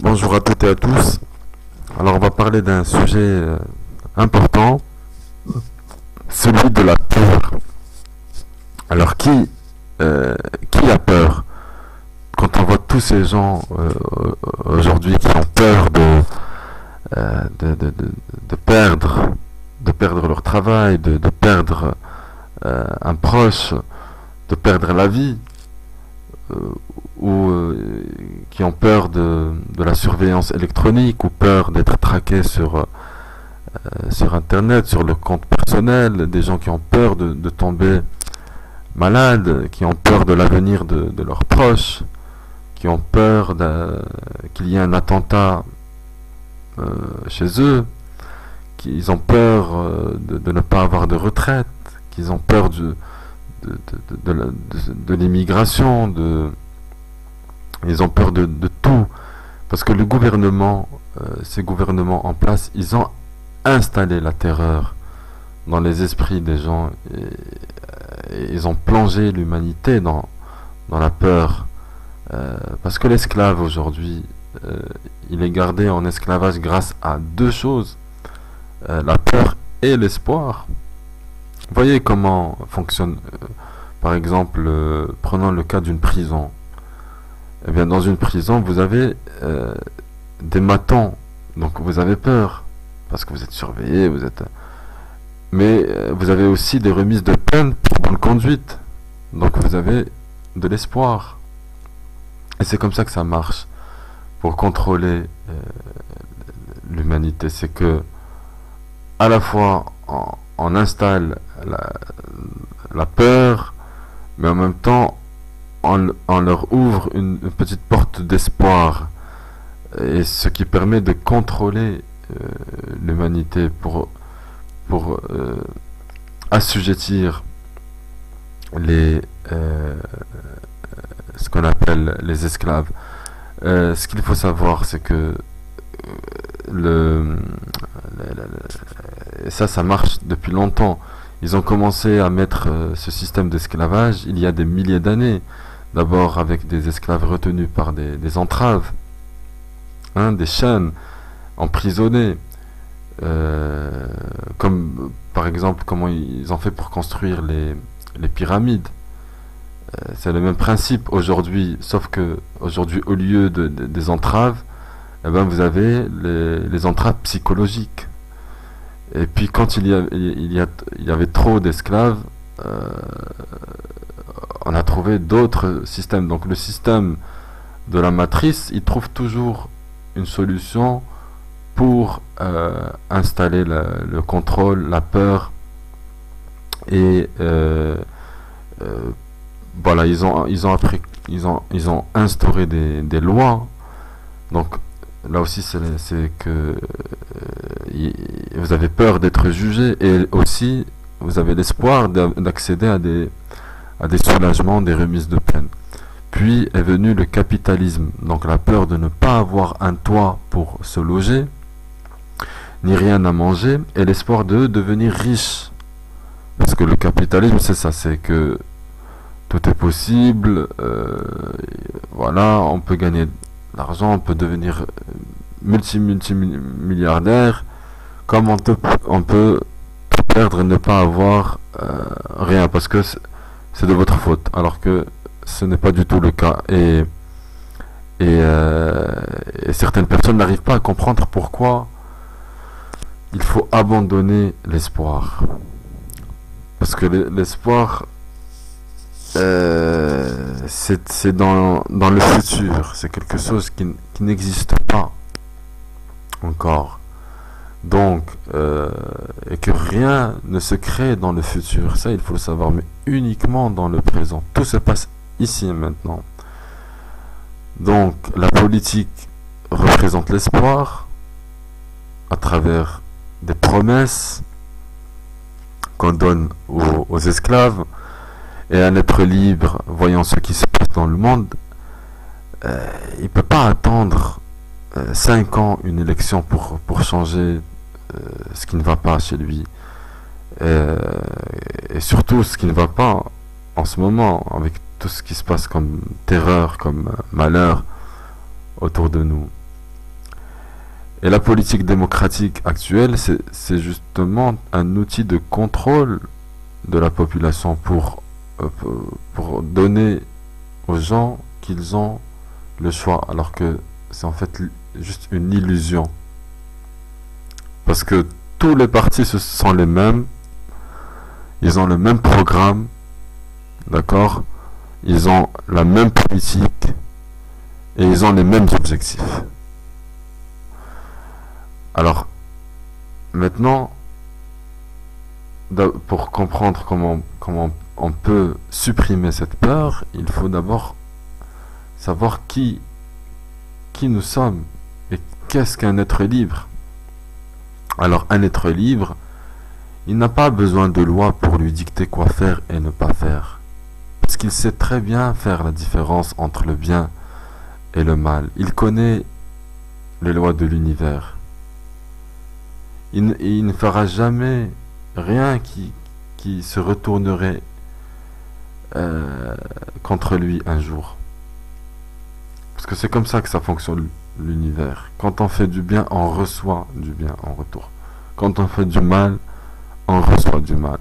Bonjour à toutes et à tous. Alors on va parler d'un sujet important, celui de la peur. Alors qui a peur? Quand on voit tous ces gens aujourd'hui qui ont peur euh, de, de, de, de perdre, de perdre leur travail, de perdre un proche, de perdre la vie, euh, ou qui ont peur de la surveillance électronique, ou peur d'être traqués sur Internet, sur le compte personnel, des gens qui ont peur de tomber malades, qui ont peur de l'avenir de leurs proches, qui ont peur qu'il y ait un attentat chez eux, qu'ils ont peur de ne pas avoir de retraite, qu'ils ont peur de l'immigration, ils ont peur de tout. Parce que le gouvernement, ces gouvernements en place, ils ont installé la terreur dans les esprits des gens et ils ont plongé l'humanité dans la peur. Parce que l'esclave aujourd'hui, euh, il est gardé en esclavage grâce à deux choses, la peur et l'espoir. Vous voyez comment fonctionne, par exemple, prenons le cas d'une prison. Eh bien, dans une prison, vous avez des matons, donc vous avez peur, parce que vous êtes surveillé, mais vous avez aussi des remises de peine pour bonne conduite, donc vous avez de l'espoir. Et c'est comme ça que ça marche pour contrôler l'humanité. C'est que à la fois on installe la peur, mais en même temps on leur ouvre une petite porte d'espoir, et ce qui permet de contrôler l'humanité pour assujettir les ce qu'on appelle les esclaves. Ce qu'il faut savoir, c'est que le, ça marche depuis longtemps. Ils ont commencé à mettre ce système d'esclavage il y a des milliers d'années. D'abord avec des esclaves retenus par des entraves, hein, des chaînes, emprisonnés. Comme par exemple comment ils ont fait pour construire les pyramides. C'est le même principe aujourd'hui, sauf que aujourd'hui, au lieu des entraves, eh ben, vous avez les entraves psychologiques. Et puis quand il y avait trop d'esclaves, euh, on a trouvé d'autres systèmes. Donc le système de la matrice, il trouve toujours une solution pour installer le contrôle, la peur, et voilà, ils ont instauré des lois. Donc là aussi, c'est que vous avez peur d'être jugé, et aussi vous avez l'espoir d'accéder à des soulagements, des remises de peine. Puis est venu le capitalisme, donc la peur de ne pas avoir un toit pour se loger, ni rien à manger, et l'espoir de devenir riche. Parce que le capitalisme, c'est ça, c'est que tout est possible, voilà, on peut gagner de l'argent, on peut devenir multimilliardaire, comme on peut tout perdre et ne pas avoir rien, parce que c'est de votre faute, alors que ce n'est pas du tout le cas. Et certaines personnes n'arrivent pas à comprendre pourquoi il faut abandonner l'espoir. Parce que l'espoir, c'est dans le futur, c'est quelque chose qui n'existe pas encore. Donc, et que rien ne se crée dans le futur, ça il faut le savoir, mais uniquement dans le présent. Tout se passe ici et maintenant. Donc, la politique représente l'espoir à travers des promesses qu'on donne aux esclaves, et un être libre, voyant ce qui se passe dans le monde, il ne peut pas attendre 5 ans une élection pour changer ce qui ne va pas chez lui. Et surtout ce qui ne va pas en ce moment, avec tout ce qui se passe comme terreur, comme malheur autour de nous. Et la politique démocratique actuelle, c'est justement un outil de contrôle de la population pour donner aux gens qu'ils ont le choix, alors que c'est en fait juste une illusion. Parce que tous les partis ce sont les mêmes, ils ont le même programme, d'accord? Ils ont la même politique et ils ont les mêmes objectifs. Alors, maintenant, pour comprendre comment on peut supprimer cette peur, il faut d'abord savoir qui nous sommes et qu'est-ce qu'un être libre. Alors, un être libre, il n'a pas besoin de loi pour lui dicter quoi faire et ne pas faire. Parce qu'il sait très bien faire la différence entre le bien et le mal. Il connaît les lois de l'univers. Il ne fera jamais rien qui se retournerait contre lui un jour. Parce que c'est comme ça que ça fonctionne l'univers. Quand on fait du bien, on reçoit du bien en retour. Quand on fait du mal, on reçoit du mal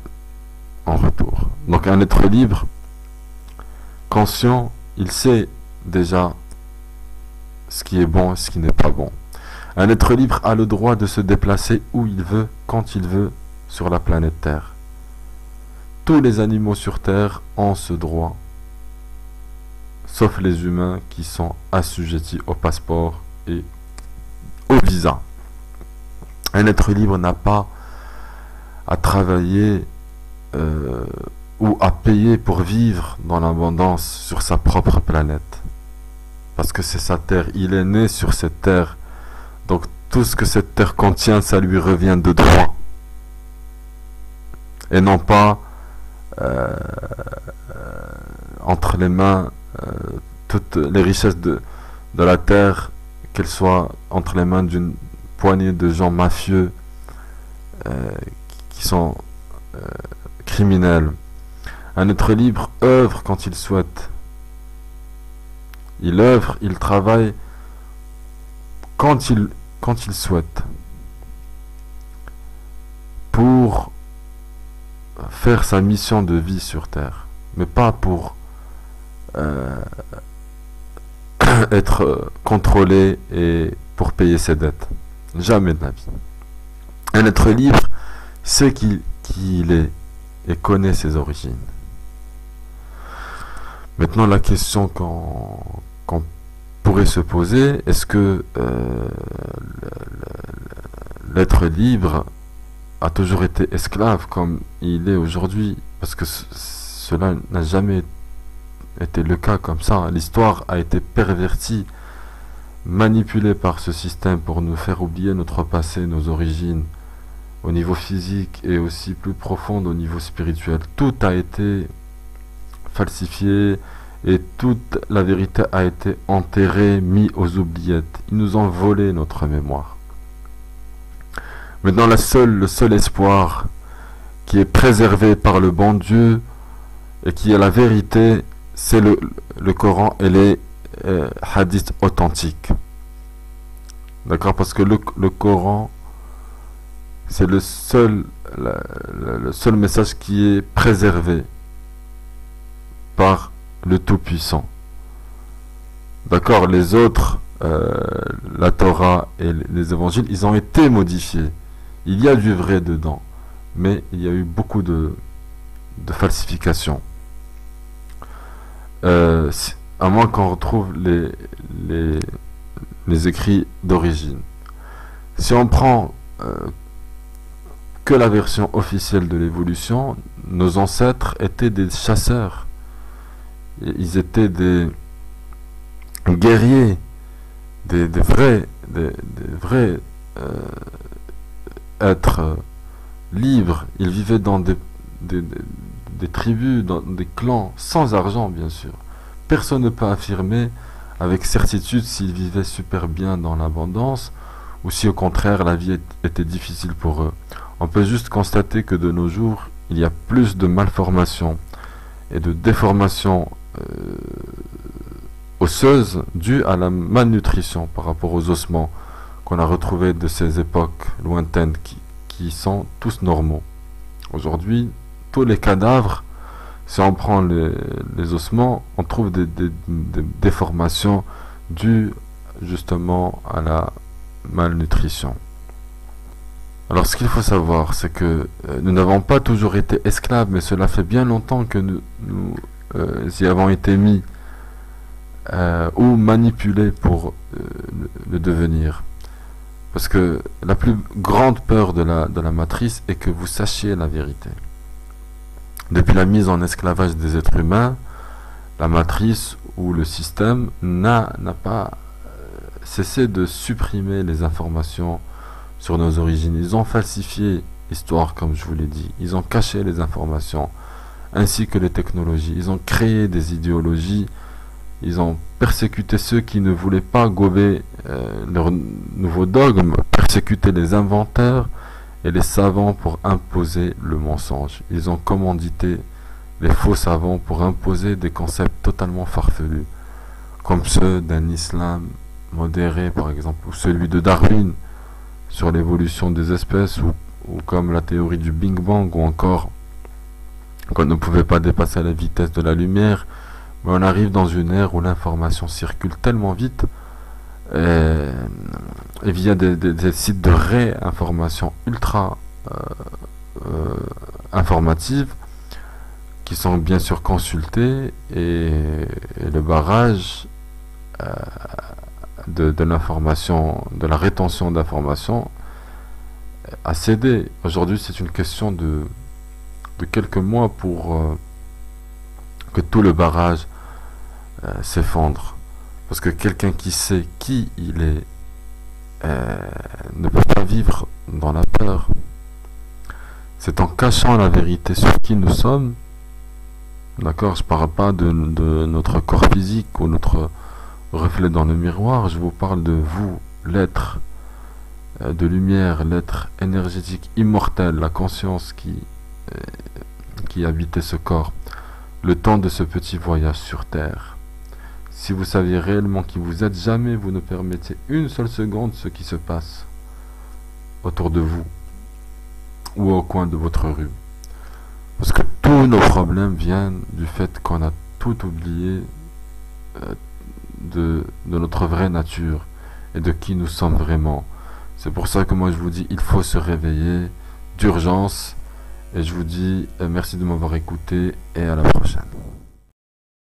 en retour. Donc un être libre, conscient, il sait déjà ce qui est bon et ce qui n'est pas bon. Un être libre a le droit de se déplacer où il veut, quand il veut, sur la planète Terre. Tous les animaux sur Terre ont ce droit, sauf les humains qui sont assujettis au passeport et au visa. Un être libre n'a pas à travailler ou à payer pour vivre dans l'abondance sur sa propre planète. Parce que c'est sa terre, il est né sur cette terre. Donc tout ce que cette terre contient, ça lui revient de droit. Et non pas entre les mains toutes les richesses de la terre, qu'elles soient entre les mains d'une poignée de gens mafieux qui sont criminels. Un être libre œuvre quand il souhaite. Il œuvre, il travaille quand il souhaite pour faire sa mission de vie sur Terre, mais pas pour être contrôlé et pour payer ses dettes. Jamais de la vie. Un être libre sait qui il est et connaît ses origines. Maintenant, la question qu'on pourrait se poser, est-ce que l'être libre a toujours été esclave comme il est aujourd'hui? Parce que cela n'a jamais été le cas comme ça. L'histoire a été pervertie, manipulée par ce système pour nous faire oublier notre passé, nos origines, au niveau physique et aussi plus profond au niveau spirituel. Tout a été falsifié et toute la vérité a été enterrée, mise aux oubliettes. Ils nous ont volé notre mémoire. Maintenant, le seul espoir qui est préservé par le bon Dieu et qui est la vérité, c'est le Coran et les hadiths authentiques. D'accord? Parce que le Coran, c'est le seul message qui est préservé par le Tout-Puissant. D'accord? Les autres, la Torah et les évangiles, ils ont été modifiés. Il y a du vrai dedans, mais il y a eu beaucoup de falsifications. À moins qu'on retrouve les écrits d'origine. Si on prend que la version officielle de l'évolution, nos ancêtres étaient des chasseurs. Ils étaient des guerriers, des vrais êtres libres. Ils vivaient dans des tribus, dans des clans, sans argent bien sûr. Personne ne peut affirmer avec certitude s'ils vivaient super bien dans l'abondance ou si au contraire la vie était difficile pour eux. On peut juste constater que de nos jours, il y a plus de malformations et de déformations osseuses dues à la malnutrition par rapport aux ossements qu'on a retrouvés de ces époques lointaines qui sont tous normaux. Aujourd'hui, tous les cadavres, si on prend les ossements, on trouve des déformations dues justement à la malnutrition. Alors ce qu'il faut savoir, c'est que nous n'avons pas toujours été esclaves, mais cela fait bien longtemps que nous y avons été mis ou manipulés pour le devenir. Parce que la plus grande peur de la matrice est que vous sachiez la vérité. Depuis la mise en esclavage des êtres humains, la matrice ou le système n'a pas cessé de supprimer les informations sur nos origines. Ils ont falsifié l'histoire, comme je vous l'ai dit. Ils ont caché les informations, ainsi que les technologies. Ils ont créé des idéologies. Ils ont persécuté ceux qui ne voulaient pas gober leurs nouveaux dogmes, persécuté les inventeurs et les savants pour imposer le mensonge. Ils ont commandité les faux savants pour imposer des concepts totalement farfelus, comme ceux d'un islam modéré par exemple, ou celui de Darwin sur l'évolution des espèces, ou comme la théorie du Big Bang, ou encore qu'on ne pouvait pas dépasser la vitesse de la lumière. Mais on arrive dans une ère où l'information circule tellement vite et via des sites de réinformation ultra informatives qui sont bien sûr consultés, et le barrage de l'information, de la rétention d'informations a cédé. Aujourd'hui, c'est une question de quelques mois pour que tout le barrage s'effondre. Parce que quelqu'un qui sait qui il est ne peut pas vivre dans la peur. C'est en cachant la vérité sur qui nous sommes. D'accord, je parle pas de notre corps physique ou notre reflet dans le miroir, je vous parle de vous, l'être de lumière, l'être énergétique immortel, la conscience qui habitait ce corps, le temps de ce petit voyage sur Terre. Si vous saviez réellement qui vous êtes, jamais vous ne permettez une seule seconde ce qui se passe autour de vous ou au coin de votre rue. Parce que tous nos problèmes viennent du fait qu'on a tout oublié de notre vraie nature et de qui nous sommes vraiment. C'est pour ça que moi je vous dis, il faut se réveiller d'urgence, et je vous dis merci de m'avoir écouté et à la prochaine.